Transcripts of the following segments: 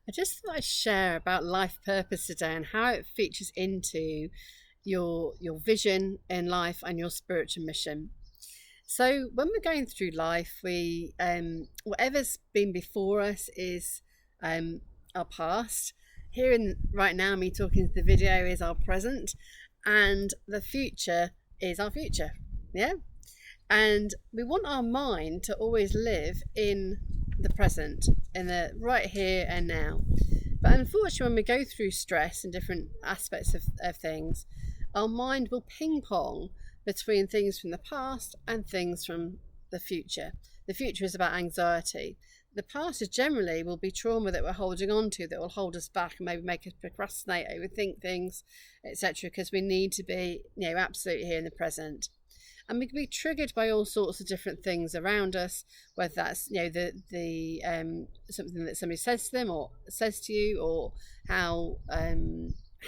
I just thought I'd share about life purpose today and how it features into your vision in life and your spiritual mission. So when we're going through life, we whatever's been before us is our past. Here in right now, me talking to the video is our present, and the future is our future. Yeah, and we want our mind to always live in the present, in the right here and now. But unfortunately, when we go through stress and different aspects of things, our mind will ping pong between things from the past and things from the future. The future is about anxiety. The past is generally will be trauma that we're holding on to that will hold us back and maybe make us procrastinate, overthink things, etc. Because we need to be, absolutely here in the present. And we can be triggered by all sorts of different things around us, whether that's the something that somebody says to them or says to you, or how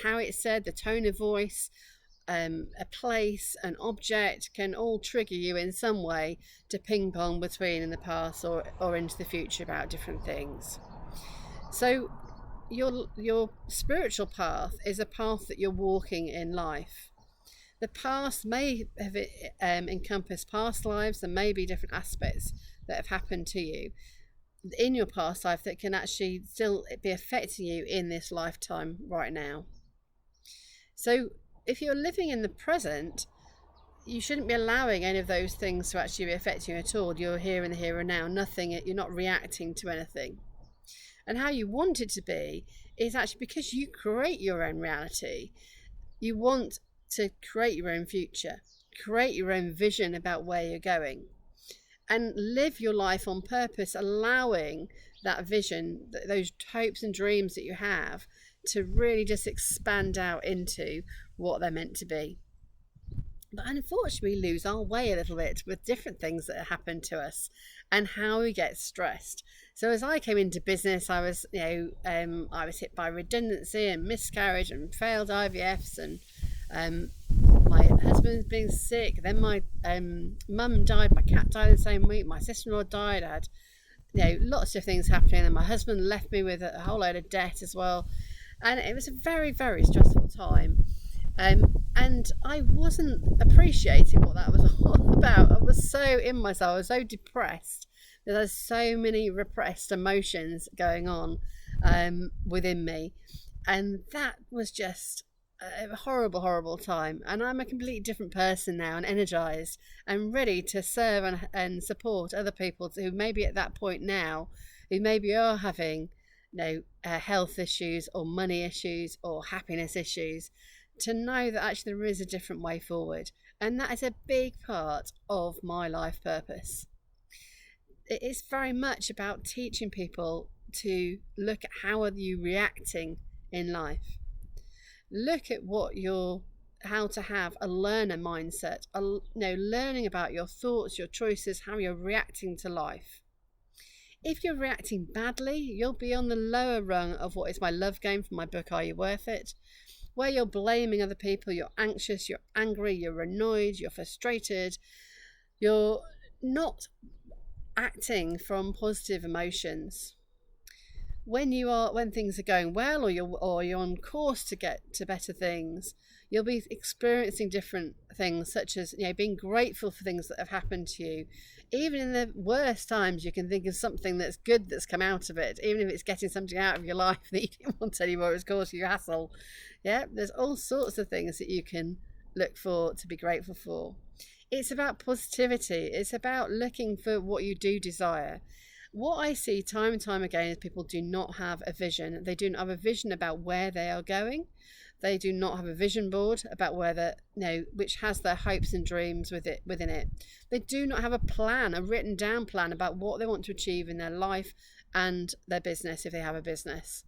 it's said, the tone of voice, a place, an object can all trigger you in some way to ping pong between in the past or into the future about different things. So your spiritual path is a path that you're walking in life. The past may have encompassed past lives. There may be different aspects that have happened to you in your past life that can actually still be affecting you in this lifetime right now. So if you're living in the present, you shouldn't be allowing any of those things to actually be affecting you at all. You're here in the here and now. Nothing. You're not reacting to anything. And how you want it to be is actually because you create your own reality. You want to create your own future, create your own vision about where you're going, and live your life on purpose, allowing that vision, those hopes and dreams that you have, to really just expand out into what they're meant to be. But unfortunately, we lose our way a little bit with different things that happen to us and how we get stressed. So as I came into business, I was hit by redundancy and miscarriage and failed IVFs, and my husband's being sick. Then my mum died. My cat died the same week. My sister-in-law died. I had lots of things happening, and my husband left me with a whole load of debt as well. And it was a very, very stressful time. And I wasn't appreciating what that was all about. I was so in myself. I was so depressed. There's so many repressed emotions going on within me, and that was just a horrible, horrible time. And I'm a completely different person now, and energized and ready to serve and support other people who maybe at that point now, who maybe are having health issues or money issues or happiness issues, to know that actually there is a different way forward. And that is a big part of my life purpose. It is very much about teaching people to look at how are you reacting in life. Look at how to have a learner mindset, learning about your thoughts, your choices, how you're reacting to life. If you're reacting badly, you'll be on the lower rung of what is my love game from my book, Are You Worth It? Where you're blaming other people, you're anxious, you're angry, you're annoyed, you're frustrated, you're not acting from positive emotions. When things are going well, or you're on course to get to better things, you'll be experiencing different things, such as being grateful for things that have happened to you. Even in the worst times, you can think of something that's good that's come out of it, even if it's getting something out of your life that you didn't want anymore, it's causing you hassle. Yeah, there's all sorts of things that you can look for to be grateful for. It's about positivity. It's about looking for what you do desire. What I see time and time again is people do not have a vision. They do not have a vision about where they are going. They do not have a vision board about which has their hopes and dreams within it. They do not have a plan, a written down plan about what they want to achieve in their life and their business if they have a business.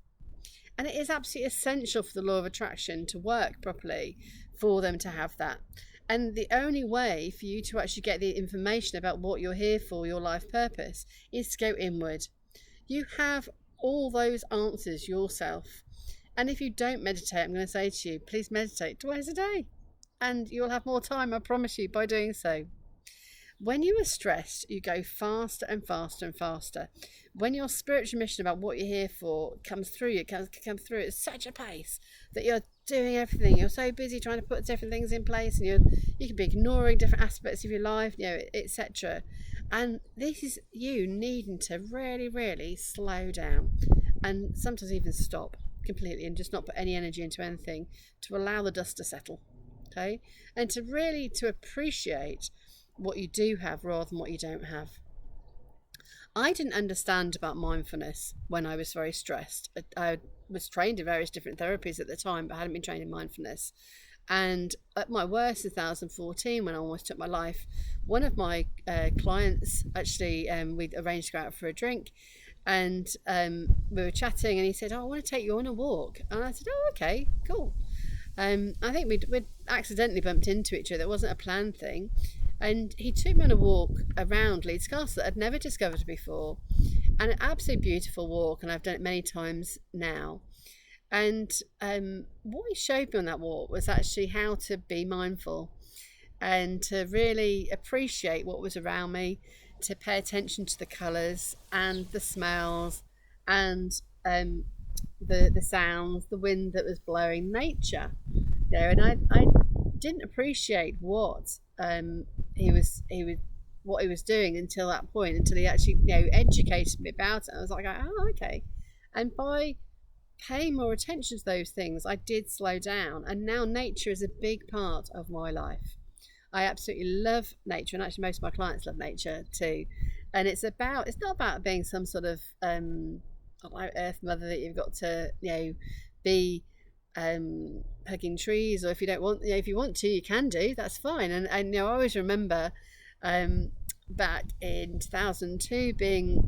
And it is absolutely essential for the law of attraction to work properly for them to have that. And the only way for you to actually get the information about what you're here for, your life purpose, is to go inward. You have all those answers yourself. And if you don't meditate, I'm going to say to you, please meditate twice a day. And you'll have more time, I promise you, by doing so. When you are stressed, you go faster and faster and faster. When your spiritual mission about what you're here for comes through you, comes through at such a pace that you're doing everything. You're so busy trying to put different things in place, and you can be ignoring different aspects of your life, etc. And this is you needing to really, really slow down, and sometimes even stop completely and just not put any energy into anything, to allow the dust to settle. Okay, and to appreciate what you do have rather than what you don't have. I didn't understand about mindfulness when I was very stressed. I was trained in various different therapies at the time, but I hadn't been trained in mindfulness. And at my worst in 2014, when I almost took my life, one of my clients actually, we'd arranged to go out for a drink, and we were chatting, and he said, "Oh, I want to take you on a walk." And I said, "Oh, okay, cool." I think we'd accidentally bumped into each other. It wasn't a planned thing. And he took me on a walk around Leeds Castle that I'd never discovered before. And an absolutely beautiful walk, and I've done it many times now. And what he showed me on that walk was actually how to be mindful and to really appreciate what was around me, to pay attention to the colours and the smells and the sounds, the wind that was blowing, nature there. And I didn't appreciate what he was what he was doing until that point, until he actually educated me about it. I was like, oh, okay. And by paying more attention to those things, I did slow down, and now nature is a big part of my life. I absolutely love nature, and actually most of my clients love nature too. And it's not about being some sort of earth mother that you've got to be hugging trees, or if you don't want, if you want to, you can do, that's fine. And I always remember back in 2002 being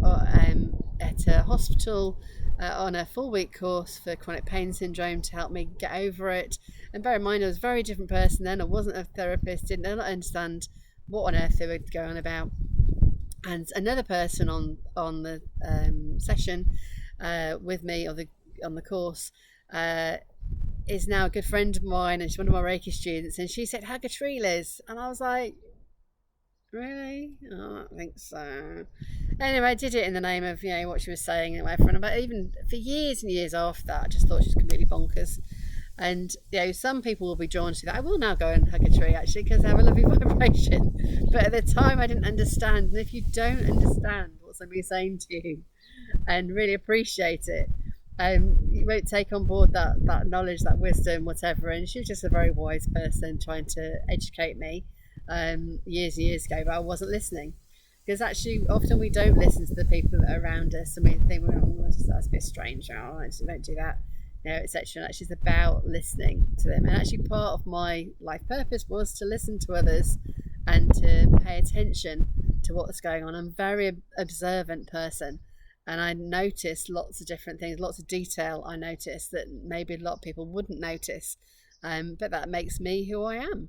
at a hospital on a 4-week course for chronic pain syndrome to help me get over it. And bear in mind, I was a very different person then. I wasn't a therapist, didn't understand what on earth they were going on about. And another person on the session with me, on the course, is now a good friend of mine, and she's one of my Reiki students, and she said, "Hug a tree, Liz." And I was like, really? Oh, I don't think so. Anyway, I did it in the name of what she was saying and whatever. But even for years and years after that, I just thought she was completely bonkers. And some people will be drawn to that. I will now go and hug a tree, actually, because I have a lovely vibration. But at the time, I didn't understand. And if you don't understand what somebody's saying to you and really appreciate it, you won't take on board that knowledge, that wisdom, whatever. And she was just a very wise person trying to educate me years and years ago, but I wasn't listening. Because actually, often we don't listen to the people that are around us, and we think, well, that's a bit strange. Oh, I just don't do that. Etc. And actually, it's about listening to them. And actually, part of my life purpose was to listen to others and to pay attention to what's going on. I'm a very observant person, and I notice lots of different things, lots of detail I notice that maybe a lot of people wouldn't notice. But that makes me who I am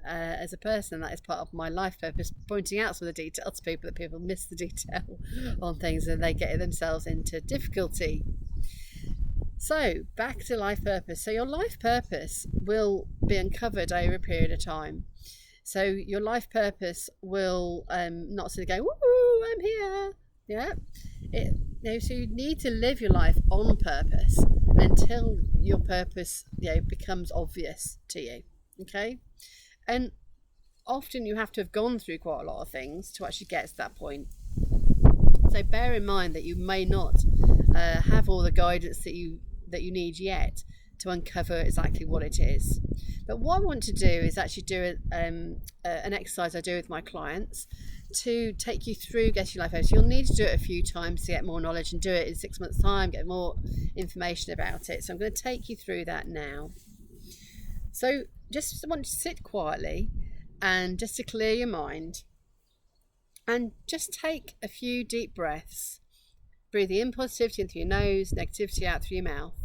as a person. That is part of my life purpose, pointing out some of the detail to people, that people miss the detail on things and they get themselves into difficulty. So back to life purpose. So your life purpose will be uncovered over a period of time. So your life purpose will not sort of go, woo, I'm here. Yeah. So you need to live your life on purpose until your purpose becomes obvious to you. Okay. And often you have to have gone through quite a lot of things to actually get to that point. So bear in mind that you may not have all the guidance that you need yet to uncover exactly what it is. But what I want to do is actually do an exercise I do with my clients to take you through getting your life purpose. You'll need to do it a few times to get more knowledge, and do it in 6 months' time, get more information about it. So I'm going to take you through that now. So just want to sit quietly and just to clear your mind, and just take a few deep breaths. Breathe the in positivity in through your nose, negativity out through your mouth.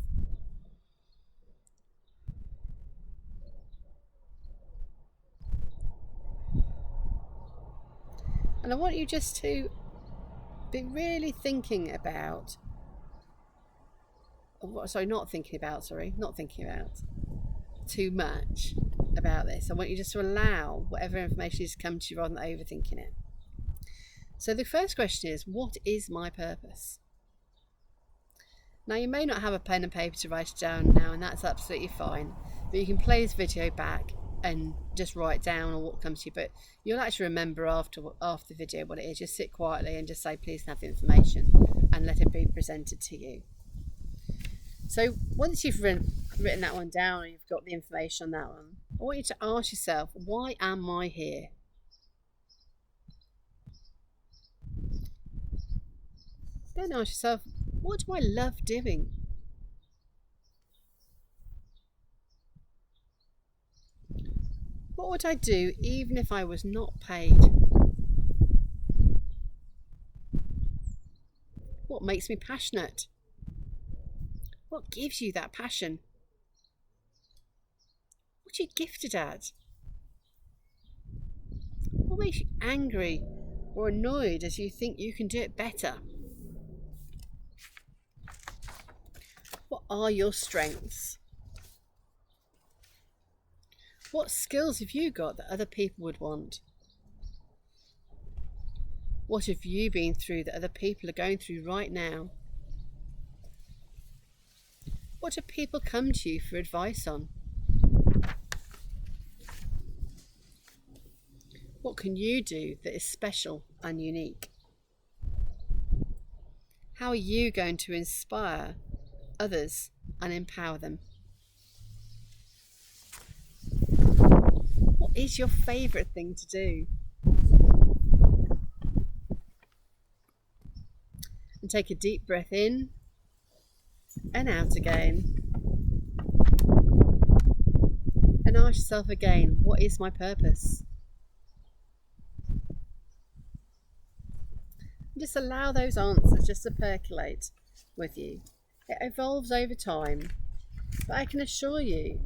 And I want you just to be really thinking about, not thinking about. too much about this. I want you just to allow whatever information is to come to you rather than overthinking it. So the first question is, what is my purpose? Now, you may not have a pen and paper to write it down now, and that's absolutely fine, but you can play this video back and just write down on what comes to you, but you'll actually remember after the video what it is. Just sit quietly and just say, please have the information, and let it be presented to you. So once you've written that one down and you've got the information on that one, I want you to ask yourself, why am I here? Then ask yourself, what do I love doing? What would I do even if I was not paid? What makes me passionate? What gives you that passion? What are you gifted at? What makes you angry or annoyed as you think you can do it better? What are your strengths? What skills have you got that other people would want? What have you been through that other people are going through right now? What do people come to you for advice on? What can you do that is special and unique? How are you going to inspire others and empower them? What is your favourite thing to do? And take a deep breath in and out again. And ask yourself again, what is my purpose? And just allow those answers just to percolate with you. It evolves over time, but I can assure you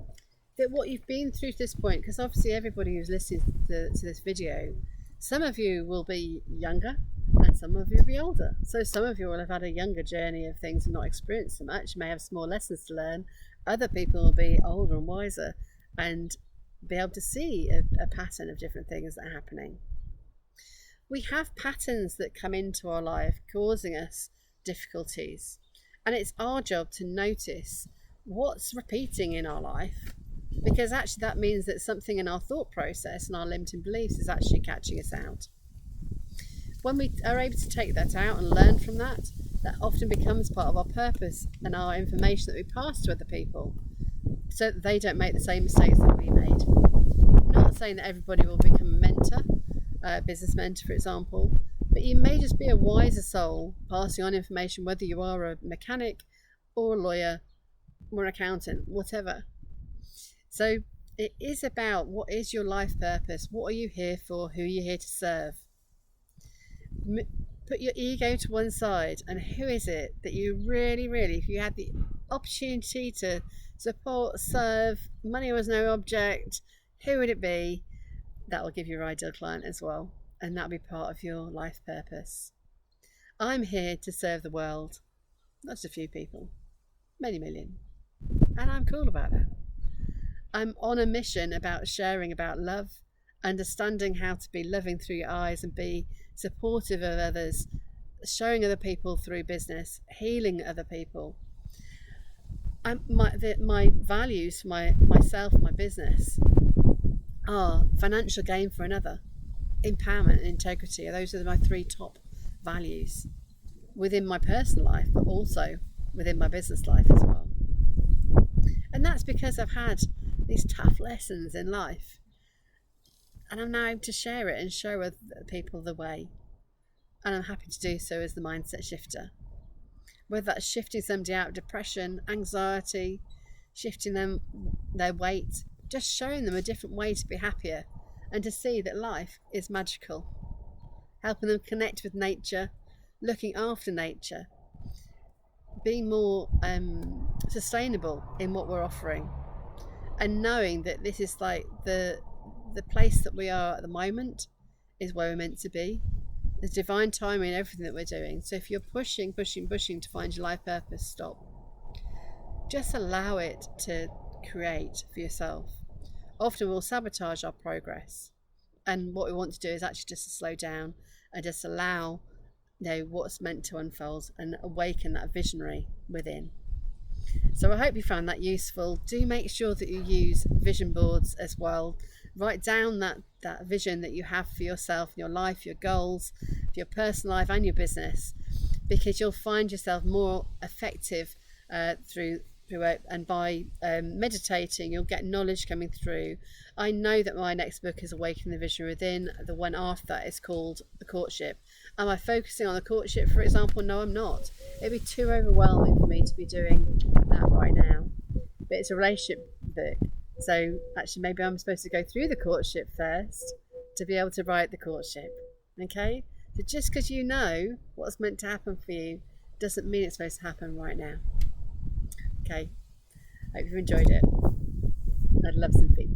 that what you've been through to this point, because obviously everybody who's listening to this video, some of you will be younger and some of you will be older. So some of you will have had a younger journey of things and not experienced so much, may have small lessons to learn. Other people will be older and wiser and be able to see a pattern of different things that are happening. We have patterns that come into our life causing us difficulties, and it's our job to notice what's repeating in our life, because actually that means that something in our thought process and our limiting beliefs is actually catching us out. When we are able to take that out and learn from that, that often becomes part of our purpose and our information that we pass to other people so that they don't make the same mistakes that we made. I'm not saying that everybody will become a mentor, a business mentor for example, but you may just be a wiser soul passing on information, whether you are a mechanic or a lawyer or an accountant, whatever. So it is about, what is your life purpose? What are you here for? Who are you here to serve? Put your ego to one side, and who is it that you really, if you had the opportunity to support, serve, money was no object, who would it be? That will give you your ideal client as well, and that'll be part of your life purpose. I'm here to serve the world, not just a few people, many million, and I'm cool about that. I'm on a mission about sharing about love, understanding how to be loving through your eyes and be supportive of others, showing other people through business, healing other people. My values for myself and my business are financial gain for another, empowerment and integrity. Those are my three top values within my personal life, but also within my business life as well. And that's because I've had these tough lessons in life, and I'm now able to share it and show other people the way, and I'm happy to do so as the mindset shifter. Whether that's shifting somebody out of depression, anxiety, shifting them their weight, just showing them a different way to be happier and to see that life is magical, helping them connect with nature, looking after nature, being more sustainable in what we're offering, and knowing that this is like the place that we are at the moment is where we're meant to be. There's divine timing in everything that we're doing. So if you're pushing to find your life purpose, stop. Just allow it to create for yourself. Often we'll sabotage our progress, and what we want to do is actually just to slow down and just allow what's meant to unfold and awaken that visionary within. So I hope you found that useful. Do make sure that you use vision boards as well. Write down that vision that you have for yourself, your life, your goals, for your personal life and your business, because you'll find yourself more effective through it, and by meditating you'll get knowledge coming through. I know that my next book is Awakening the Vision Within. The one after that is called The Courtship. Am I focusing on the courtship, for example? No, I'm not. It'd be too overwhelming for me to be doing that right now. But it's a relationship book, so actually maybe I'm supposed to go through the courtship first to be able to write the courtship. Okay, so just because you know what's meant to happen for you doesn't mean it's supposed to happen right now. Okay, hope you've enjoyed it. I'd love some feedback.